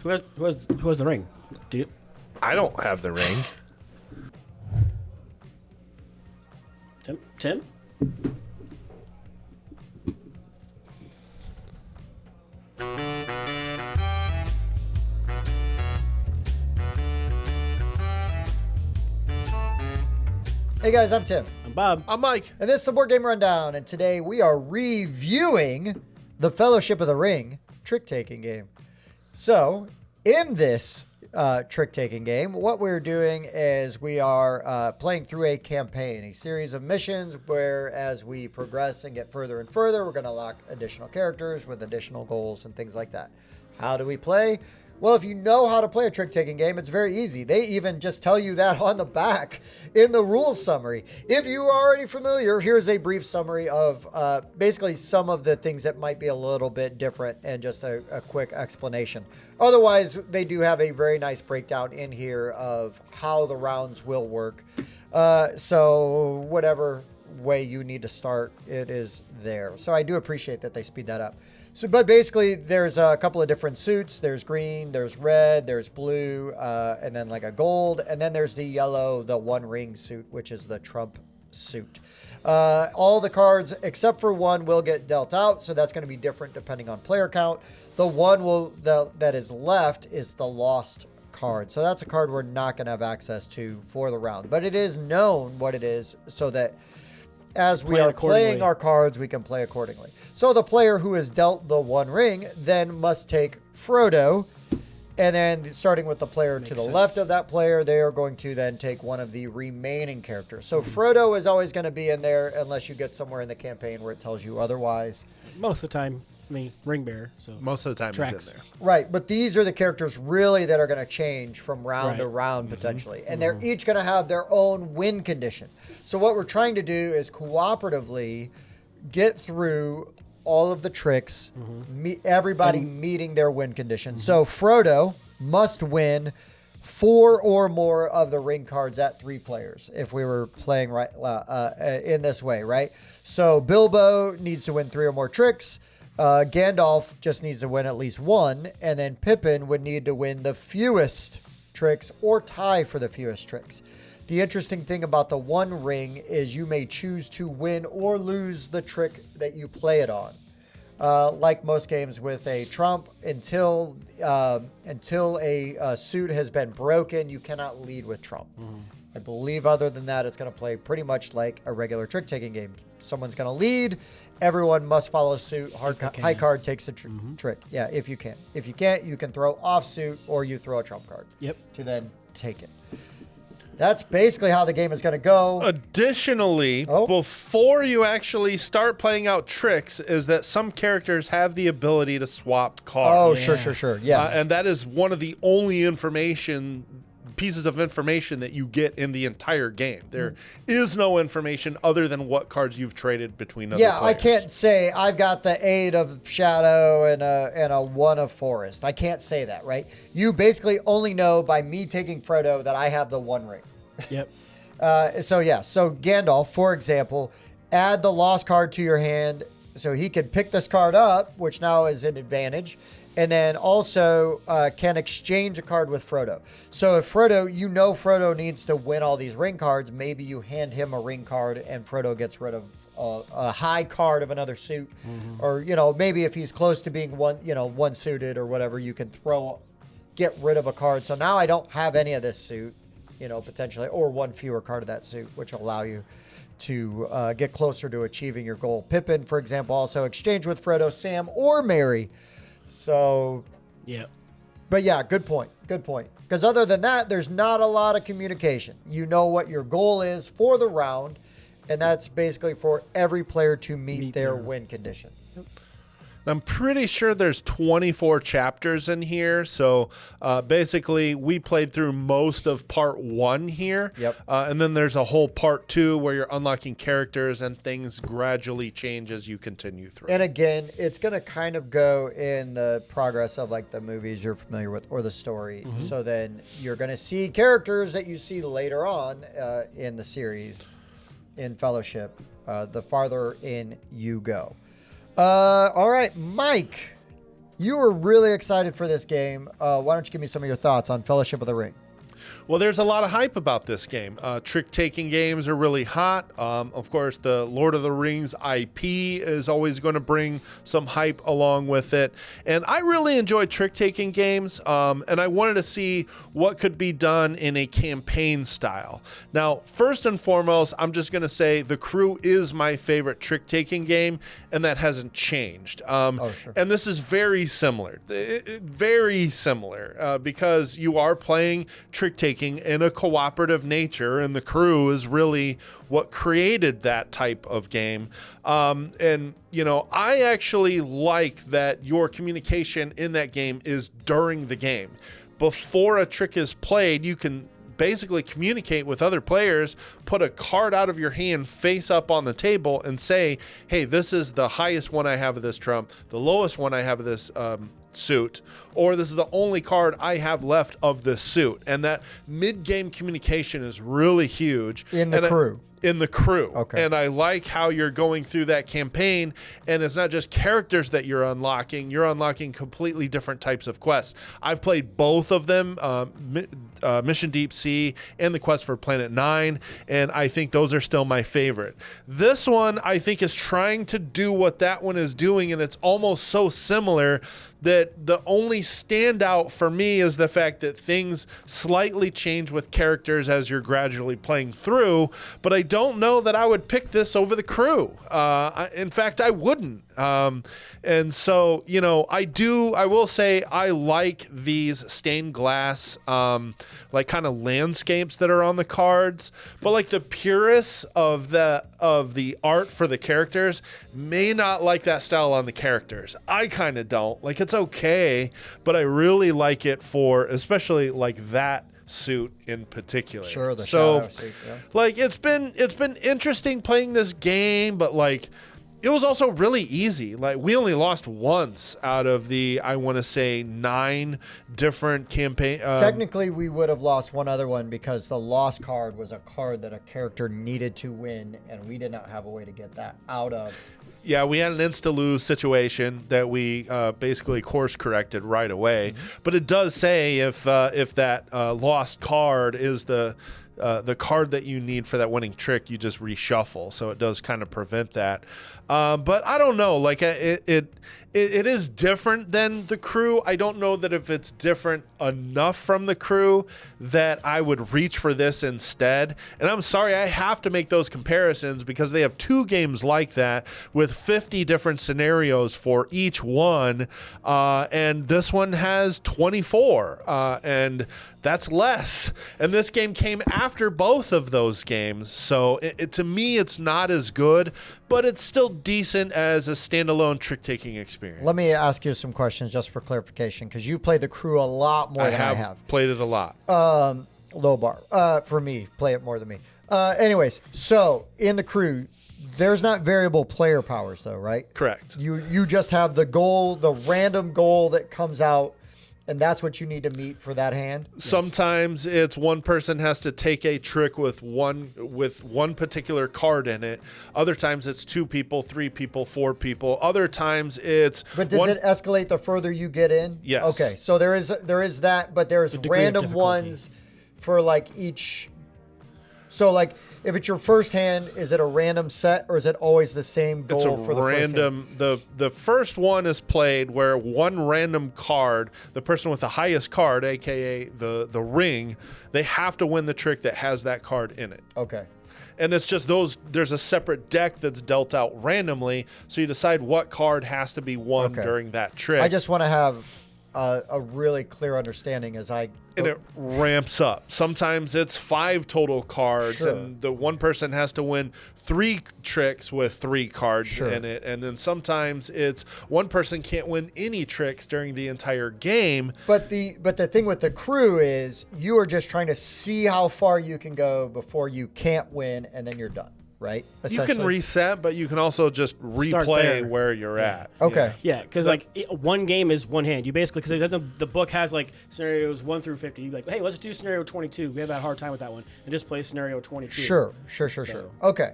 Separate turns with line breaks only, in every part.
Who has the ring? Do you?
I don't have the ring.
Tim?
Hey guys, I'm Tim.
I'm Bob.
I'm Mike.
And this is the Board Game Rundown, and today we are reviewing the Fellowship of the Ring trick-taking game. So, in this trick-taking game, what we're doing is we are playing through a campaign, a series of missions where as we progress and get further and further, we're going to unlock additional characters with additional goals and things like that. How do we play? Well, if you know how to play a trick-taking game, it's very easy. They even just tell you that on the back in the rules summary. If you are already familiar, here's a brief summary of basically some of the things that might be a little bit different and just a quick explanation. Otherwise, they do have a very nice breakdown in here of how the rounds will work. So whatever way you need to start, it is there. So I do appreciate that they speed that up. So, but basically, there's a couple of different suits. There's green, there's red, there's blue, and then like a gold. And then there's the yellow, the one ring suit, which is the Trump suit. All the cards, except for one, will get dealt out. So that's going to be different depending on player count. The one that is left is the lost card. So that's a card we're not going to have access to for the round. But it is known what it is so that as we are playing our cards, we can play accordingly. So the player who is dealt the one ring then must take Frodo, and then starting with the player to the left of that player, they are going to then take one of the remaining characters. So Frodo is always going to be in there unless you get somewhere in the campaign where it tells you otherwise.
Most of the time, ring bearer. So
most of the time
tracks.
He's in there.
Right, but these are the characters really that are going to change from round to round potentially. And they're each going to have their own win condition. So what we're trying to do is cooperatively get through all of the tricks, everybody meeting their win condition. So Frodo must win 4 or more of the ring cards at 3 players if we were playing right in this way, right? So Bilbo needs to win 3 or more tricks. Gandalf just needs to win at least 1, and then Pippin would need to win the fewest tricks or tie for the fewest tricks. The interesting thing about the one ring is you may choose to win or lose the trick that you play it on. Like most games with a trump, until a suit has been broken, you cannot lead with trump. I believe other than that, it's going to play pretty much like a regular trick-taking game. Someone's going to lead. Everyone must follow suit. High card takes the trick. Yeah, if you can. If you can't, you can throw off suit or you throw a trump card to then take it. That's basically how the game is going to go.
Additionally, before you actually start playing out tricks, is that some characters have the ability to swap cards.
Oh, sure. Yes.
And that is one of the only pieces of information that you get in the entire game. There is no information other than what cards you've traded between other players.
I can't say I've got the 8 of Shadow and a 1 of Forest. I can't say that, right? You basically only know by me taking Frodo that I have the one ring.
Yep.
So Gandalf, for example, add the lost card to your hand so he can pick this card up, which now is an advantage. And then also can exchange a card with Frodo. So if Frodo needs to win all these ring cards, maybe you hand him a ring card and Frodo gets rid of a high card of another suit. Or, maybe if he's close to being one suited or whatever, you can get rid of a card. So now I don't have any of this suit, potentially, or one fewer card of that suit, which will allow you to get closer to achieving your goal. Pippin, for example, also exchange with Frodo, Sam, or Merry. So, but yeah, good point. Because other than that, there's not a lot of communication. You know what your goal is for the round, and that's basically for every player to meet their win condition.
I'm pretty sure there's 24 chapters in here. So basically, we played through most of part 1 here.
Yep.
And then there's a whole part 2 where you're unlocking characters and things gradually change as you continue through.
And again, it's going to kind of go in the progress of like the movies you're familiar with or the story. So then you're going to see characters that you see later on in the series in Fellowship, the farther in you go. All right, Mike, you were really excited for this game. Why don't you give me some of your thoughts on Fellowship of the Ring?
Well, there's a lot of hype about this game. Trick-taking games are really hot. Of course, the Lord of the Rings IP is always going to bring some hype along with it. And I really enjoy trick-taking games, and I wanted to see what could be done in a campaign style. Now, first and foremost, I'm just going to say The Crew is my favorite trick-taking game, and that hasn't changed.
Sure.
And this is very similar. Very similar, because you are playing trick-taking in a cooperative nature, and The Crew is really what created that type of game. And, you know, I actually like that your communication in that game is during the game. Before a trick is played, you can basically communicate with other players, put a card out of your hand face up on the table and say, hey, this is the highest one I have of this trump, the lowest one I have of this suit, or this is the only card I have left of this suit. And that mid-game communication is really huge.
In The Crew.
In The Crew.
Okay.
And I like how you're going through that campaign, and it's not just characters that you're unlocking completely different types of quests. I've played both of them, Mission Deep Sea and the Quest for Planet 9, and I think those are still my favorite. This one, I think, is trying to do what that one is doing, and it's almost so similar that the only standout for me is the fact that things slightly change with characters as you're gradually playing through, but I don't know that I would pick this over The Crew. In fact, I wouldn't. And so, you know, I will say I like these stained glass, like kind of landscapes that are on the cards, but like the purists of the art for the characters may not like that style on the characters. I kind of don't. Like, it's okay, but I really like it for especially like that suit in particular.
Sure, the
so
shadow suit, yeah.
like it's been interesting playing this game, but like it was also really easy. Like, we only lost once out of the, I want to say, 9 different campaign.
Technically, we would have lost one other one because the lost card was a card that a character needed to win, and we did not have a way to get that out of.
Yeah, we had an insta-lose situation that we basically course-corrected right away. Mm-hmm. But it does say if that lost card is the card that you need for that winning trick, you just reshuffle. So it does kind of prevent that. But I don't know. Like, it is different than The Crew. I don't know that if it's different enough from The Crew that I would reach for this instead. And I'm sorry, I have to make those comparisons because they have 2 games like that with 50 different scenarios for each one. And this one has 24. And that's less. And this game came after both of those games. So to me, it's not as good, but it's still decent as a standalone trick-taking experience.
Let me ask you some questions just for clarification, because you play The Crew a lot more than I have.
Played it a lot.
Low bar. For me, play it more than me. Anyways, so in The Crew, there's not variable player powers, though, right?
Correct.
You just have the goal, the random goal that comes out, and that's what you need to meet for that hand.
Sometimes it's one person has to take a trick with one particular card in it. Other times it's 2 people, 3 people, 4 people. Other times it's.
But does it escalate the further you get in?
Yes.
Okay, so there is that, but there's random ones for like each. So like, if it's your first hand, is it a random set or is it always the same goal for the
random,
first hand?
The first one is played where one random card, the person with the highest card, aka the ring, they have to win the trick that has that card in it.
Okay.
And it's just there's a separate deck that's dealt out randomly, so you decide what card has to be won during that trick.
I just want to have a really clear understanding as I.
And it ramps up. Sometimes it's 5 total cards, and the one person has to win 3 tricks with 3 cards in it. And then sometimes it's one person can't win any tricks during the entire game.
But the thing with The Crew is you are just trying to see how far you can go before you can't win, and then you're done. Right?
You can reset, but you can also just replay where you're at.
Okay.
Yeah, because like one game is one hand. You basically, because the book has like scenarios 1 through 50. You're like, hey, let's do scenario 22. We have a hard time with that one, and just play scenario 22.
Sure. Okay.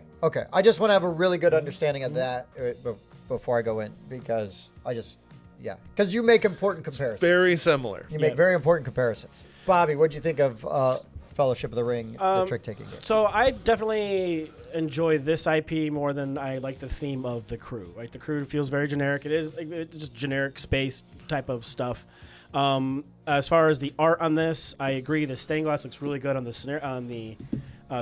I just want to have a really good understanding of that before I go in, because Yeah, because you make important comparisons.
Very similar.
You make very important comparisons. Bobby, what'd you think of Fellowship of the Ring, the trick-taking game?
So I definitely enjoy this IP more than I like the theme of the crew. Right, the crew feels very generic. It's just generic space type of stuff. As far as the art on this, I agree. The stained glass looks really good on the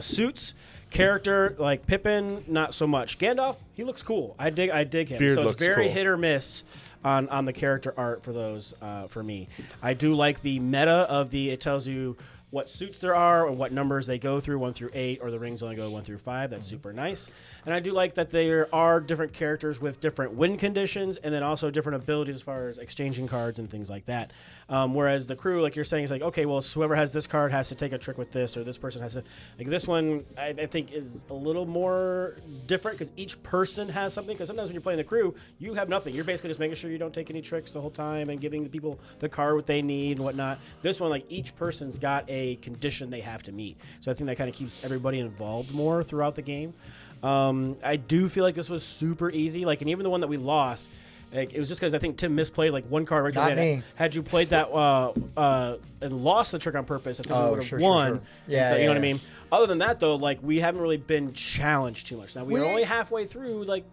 suits. Character like Pippin, not so much. Gandalf, he looks cool. I dig him.
Beard
so it's
looks
very
cool.
hit or miss on the character art for those for me. I do like the meta of it tells you what suits there are and what numbers they go through, 1 through 8, or the rings only go 1 through 5. That's super nice. And I do like that there are different characters with different win conditions and then also different abilities as far as exchanging cards and things like that. Whereas the crew, like you're saying, is like, okay, well, so whoever has this card has to take a trick with this, or this person has to. Like this one, I think is a little more different because each person has something. Because sometimes when you're playing the crew, you have nothing. You're basically just making sure you don't take any tricks the whole time and giving the people the card what they need and whatnot. This one, like each person's got a condition they have to meet. So I think that kind of keeps everybody involved more throughout the game. I do feel like this was super easy. Like, and even the one that we lost, like, it was just because I think Tim misplayed like one card right
Not
there.
me.
Had you played that and lost the trick on purpose, I think we would have
sure,
won.
sure. Yeah,
So, you know what I
yeah.
mean? Other than that, though, like we haven't really been challenged too much. Now we're
We-
only halfway through, like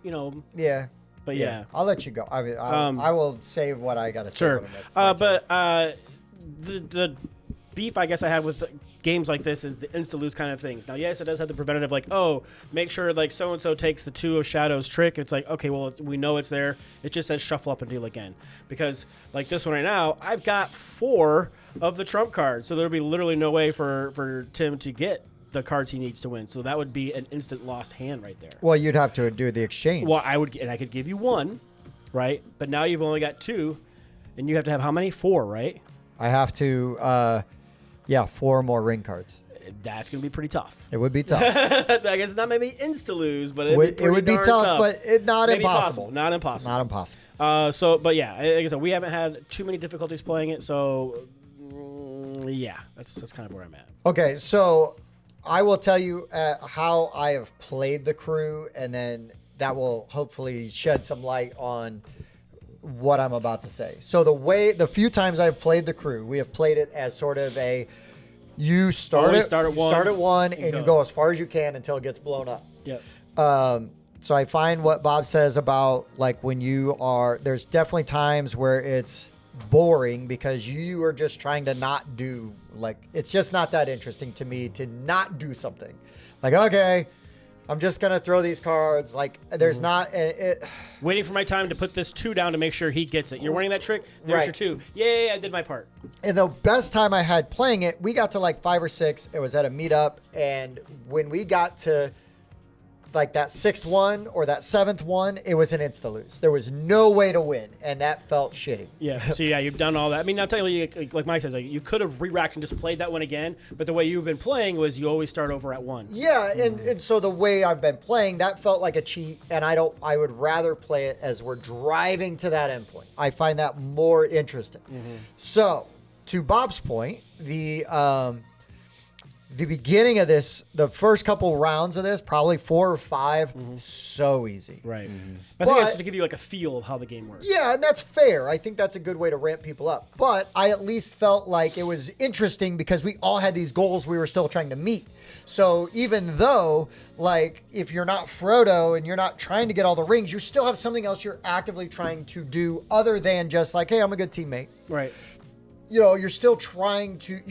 Yeah.
but yeah.
I'll let you go. I mean, I will say what I got to say.
Sure.
when it's my turn.
But the beef I guess I have with games like this is the insta-lose kind of things. Now, yes, it does have the preventative, like, oh, make sure, like, so-and-so takes the 2 of Shadows trick. It's like, okay, well, we know it's there. It just says shuffle up and deal again. Because, like, this one right now, I've got 4 of the trump cards. So there'll be literally no way for Tim to get the cards he needs to win. So that would be an instant lost hand right there.
Well, you'd have to do the exchange.
Well, I could give you 1, right? But now you've only got 2, and you have to have how many? 4, right?
I have to, 4 more ring cards.
That's going to be pretty tough.
It would be tough.
I guess it's not maybe insta-lose, but it would be
tough,
tough,
but not
maybe
impossible.
possible. Not impossible.
Not impossible.
But yeah, like I said, we haven't had too many difficulties playing it, so yeah, that's kind of where I'm at.
Okay, so I will tell you how I have played the crew, and then that will hopefully shed some light on what I'm about to say. So the few times I've played the crew, we have played it as sort of you start
Always
at
start at 1,
start at 1 and you
go.
go as far as you can until it gets blown up.
Yep.
So I find what Bob says about like when there's definitely times where it's boring because you are just trying to not do, like, it's just not that interesting to me to not do something. Like, okay, I'm just going to throw these cards. Like, there's not...
Waiting for my time to put this 2 down to make sure he gets it. You're winning that trick? There's
Right.
your 2. Yay, I did my part.
And the best time I had playing it, we got to like 5 or 6. It was at a meetup. And when we got to like that 6th one or that 7th one, it was an insta-lose. There was no way to win. And that felt shitty.
Yeah, so yeah, you've done all that. I mean, I'll tell you, like Mike says, like, you could have re-racked and just played that one again, but the way you've been playing was you always start over at 1.
Yeah, and so the way I've been playing, that felt like a cheat, and I would rather play it as we're driving to that endpoint. I find that more interesting. So, to Bob's point, the beginning of this, the first couple rounds of this, probably 4 or 5, so easy.
Right. But I think that's
But-
just to give you like a feel of how the game works.
Yeah, and that's fair. I think that's a good way to ramp people up. But I at least felt like it was interesting because we all had these goals we were still trying to meet. So even though, like, if you're not Frodo and you're not trying to get all the rings, you still have something else you're actively trying to do other than just like, hey, I'm a good teammate.
Right.
You know, you're still proactive.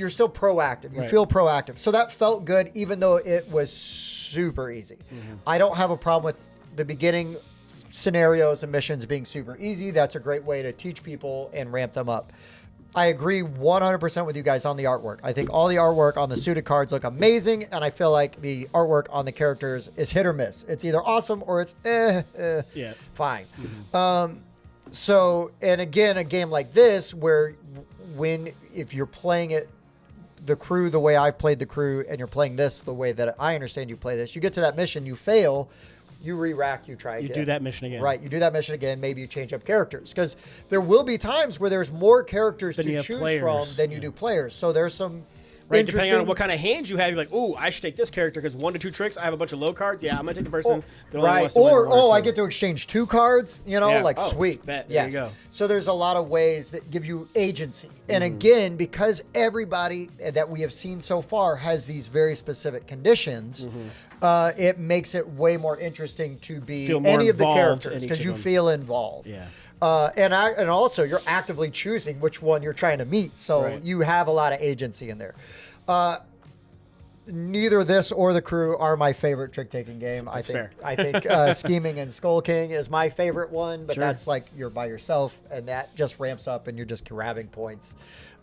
You
Right.
feel proactive. So that felt good, even though it was super easy. I don't have a problem with the beginning scenarios and missions being super easy. That's a great way to teach people and ramp them up. I agree 100% with you guys on the artwork. I think all the artwork on the suited cards look amazing, and I feel like the artwork on the characters is hit or miss. It's either awesome or it's
Yeah.
fine. So, and again, a game like this where if you're playing it, the crew the way I played the crew, and you're playing this the way that I understand you play this, you get to that mission, you fail, you re-rack, you try again.
You do that mission again.
Right, you do that mission again, maybe you change up characters. Because there will be times where there's more characters
Than you
to
have
choose
players.
from than you do players. So there's some
Right, depending on what kind of hands you have, you're like, oh, I should take this character because 1 to 2 tricks. I have a bunch of low cards. Yeah, I'm gonna take the person that only
Right.
wants to win
Or,
one or
I
two.
get to exchange 2 cards,
Yeah.
like
Oh,
sweet.
bet. There you go.
So there's a lot of ways that give you agency. And again, because everybody that we have seen so far has these very specific conditions, it makes it way more interesting to be
Feel more
any of the
involved
characters
in
because
each
you
of them.
feel involved.
Yeah.
And also you're actively choosing which one you're trying to meet. So
Right.
you have a lot of agency in there. Neither this or the Crew are my favorite trick-taking game.
That's fair.
I think Scheming and Skull King is my favorite one, but
Sure.
that's like you're by yourself, and that just ramps up, and you're just grabbing points.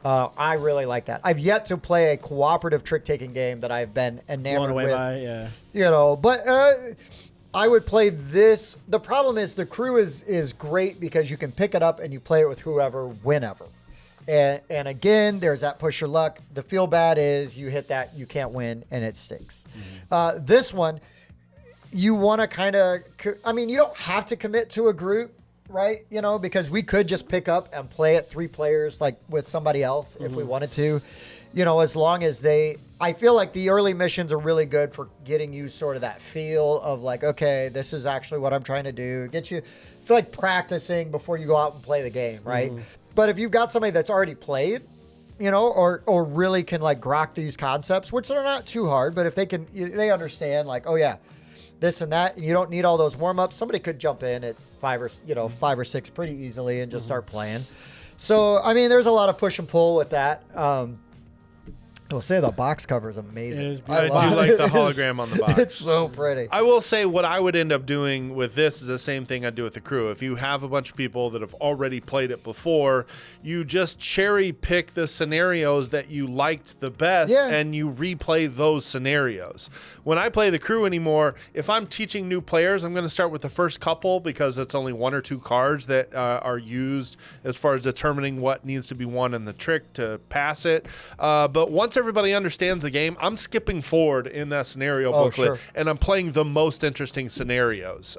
I really like that. I've yet to play a cooperative trick-taking game that I've been
Blown
enamored
away
with.
by, yeah.
But I would play this. The problem is the Crew is great because you can pick it up and you play it with whoever, whenever. And again, there's that push your luck. The feel bad is you hit that, you can't win, and it stinks. This one, you want to kind of, you don't have to commit to a group, right? Because we could just pick up and play it 3 players, like with somebody else if we wanted to, as long as I feel like the early missions are really good for getting you sort of that feel of like, okay, this is actually what I'm trying to do. It's like practicing before you go out and play the game, right? But if you've got somebody that's already played, or really can like grok these concepts, which they're not too hard, but if they understand like, oh yeah, this and that, and you don't need all those warm-ups, somebody could jump in at 5 or 6 pretty easily and just start playing. So, there's a lot of push and pull with that. I'll say the box cover is amazing.
It is
I do
love
like
it.
the hologram on the box.
It's so pretty.
I will say what I would end up doing with this is the same thing I do with the Crew. If you have a bunch of people that have already played it before, you just cherry pick the scenarios that you liked the best and you replay those scenarios. When I play the Crew anymore, if I'm teaching new players, I'm going to start with the first couple because it's only 1 or 2 cards that are used as far as determining what needs to be won in the trick to pass it. But once everybody understands the game, I'm skipping forward in that scenario booklet, and I'm playing the most interesting scenarios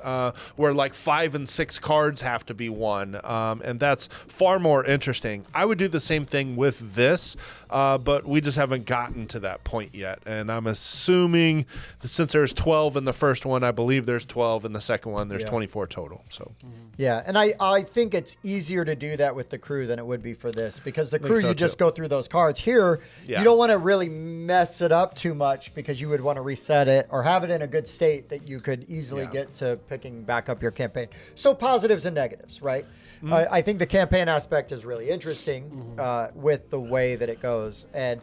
where like 5 and 6 cards have to be won, and that's far more interesting. I would do the same thing with this, but we just haven't gotten to that point yet, and I'm assuming that since there's 12 in the first one, I believe there's 12 in the second one. There's 24 total. So
Yeah, and I think it's easier to do that with the Crew than it would be for this because the Crew,
so
you just
too.
go through those cards. Here,
Yeah.
you don't want to really mess it up too much because you would want to reset it or have it in a good state that you could easily get to picking back up your campaign. So positives and negatives, right? I think the campaign aspect is really interesting with the way that it goes. And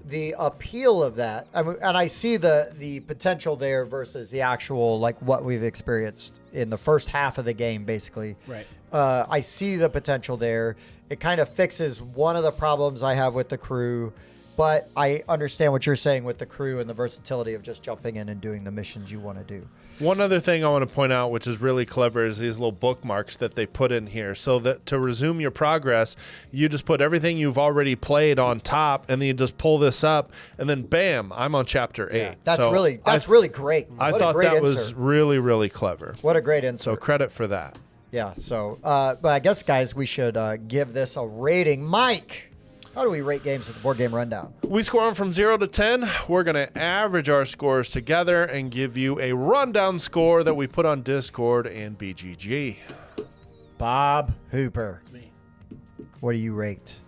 the appeal of that, and I see the potential there versus the actual, like what we've experienced in the first half of the game, basically.
Right.
I see the potential there. It kind of fixes one of the problems I have with the Crew, but I understand what you're saying with the Crew and the versatility of just jumping in and doing the missions you want to do.
one other thing I want to point out, which is really clever, is these little bookmarks that they put in here. So that to resume your progress, you just put everything you've already played on top, and then you just pull this up, and then bam, I'm on chapter 8.
Yeah, that's
So
really great.
I
What a
thought
great
that was
insert.
really, really clever.
What a great
So
insert.
credit for that.
Yeah, so, but I guess, guys, we should give this a rating. Mike, how do we rate games at the Board Game Rundown?
We score them from 0 to 10. We're going to average our scores together and give you a rundown score that we put on Discord and BGG.
Bob Hooper,
It's me.
what do you rate?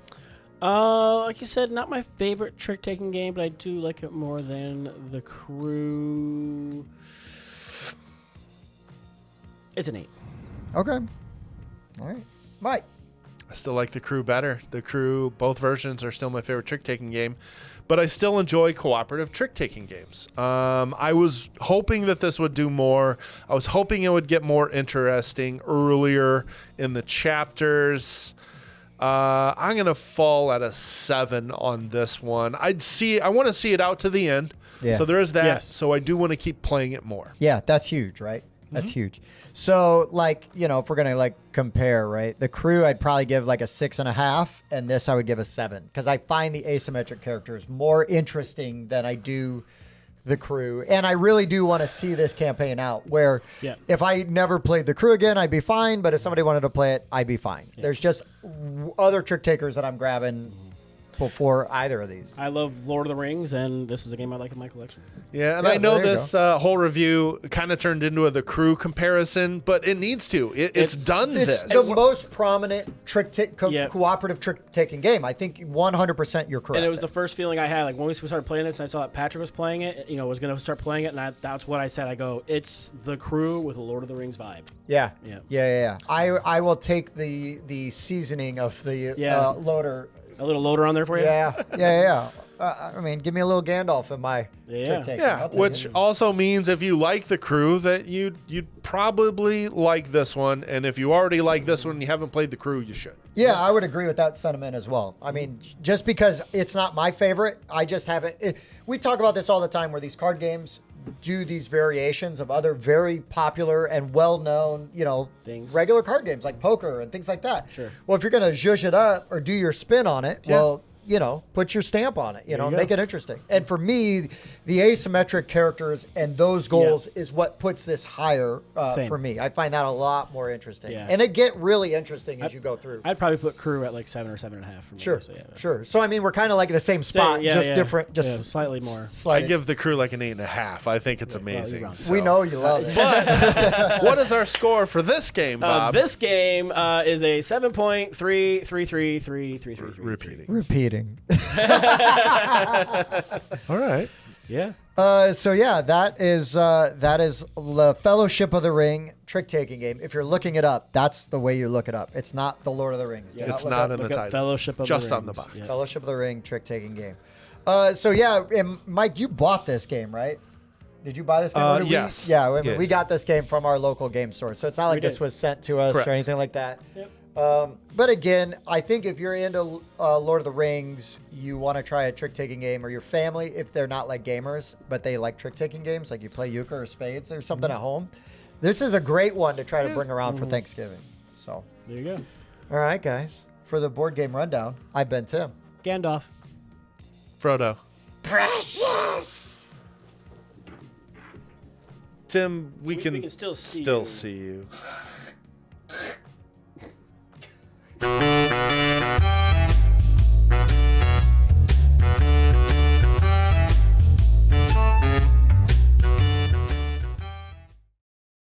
Like you said, not my favorite trick-taking game, but I do like it more than The Crew. It's an 8.
Okay. All right. Mike.
I still like The Crew better. The Crew, both versions are still my favorite trick-taking game, but I still enjoy cooperative trick-taking games. I was hoping that this would do more. I was hoping it would get more interesting earlier in the chapters. I'm going to fall at a 7 on this one. I want to see it out to the end.
Yeah.
So there is that.
Yes.
So I do want to keep playing it more.
Yeah, that's huge, right? That's huge. So, like, you know, if we're gonna like compare, right? The Crew, I'd probably give like a 6.5, and this I would give a 7 because I find the asymmetric characters more interesting than I do the Crew, and I really do want to see this campaign out. Where if I never played the Crew again, I'd be fine. But if somebody wanted to play it, I'd be fine. There's just other trick takers that I'm grabbing before either of these.
I love Lord of the Rings, and this is a game I like in my collection.
Yeah, and
Yeah,
I know
there you
this whole review kind of turned into the Crew comparison, but it needs to. It's done
It's
this.
the most prominent
Yeah.
cooperative trick-taking game. I think 100% you're correct.
And it was the first feeling I had, like when we started playing this, and I saw that Patrick was playing it. Was going to start playing it, and that's what I said. I go, it's the Crew with a Lord of the Rings vibe.
Yeah. I will take the seasoning of the loader.
A little loader on there for you.
Yeah. I mean, give me a little Gandalf in my trick-taking.
Yeah,
I'll take
which
it.
also means if you like the Crew, that you'd probably like this one, and if you already like this one and you haven't played the Crew, you should.
Yeah, I would agree with that sentiment as well. I mean, just because it's not my favorite, I just haven't. We talk about this all the time where these card games do these variations of other very popular and well-known,
Things.
regular card games like poker and things like that.
Sure.
Well, if you're going to zhuzh it up or do your spin on it, well, put your stamp on it,
you go.
make it interesting. And for me, the asymmetric characters and those goals is what puts this higher
Same.
for me. I find that a lot more interesting.
Yeah.
And it get really interesting as you go through.
I'd probably put Crew at like 7 or 7.5. For me,
Sure,
so,
sure. So I mean, we're kind of like in the same spot, different, just
slightly more.
I
slightly.
give the Crew like an 8.5. I think it's amazing.
wrong.
so.
We know you love it.
But what is our score for this game, Bob?
This game is a 7.3333333.
Repeating. All right.
Yeah.
So yeah, that is the Fellowship of the Ring trick-taking game. If you're looking it up, that's the way you look it up. It's not the Lord of the Rings. Do
It's
look
not
up
in the
Look up
title.
Fellowship of
Just
the
on the
Rings.
box.
Yeah.
Fellowship of the Ring trick-taking game. So yeah, and Mike, you bought this game, right? Did you buy this game? Or did
yes.
We, we got this game from our local game store, so it's not like this was sent to us
Correct.
or anything like that.
Yep.
But again, I think if you're into Lord of the Rings, you want to try a trick-taking game, or your family, if they're not like gamers, but they like trick-taking games, like you play euchre or spades or something at home, this is a great one to try to bring around for Thanksgiving. So,
There you go.
all right, guys, for the board game rundown, I've been Tim.
Gandalf.
Frodo.
Precious.
Tim, we
We
can
can still see
still
you.
see you.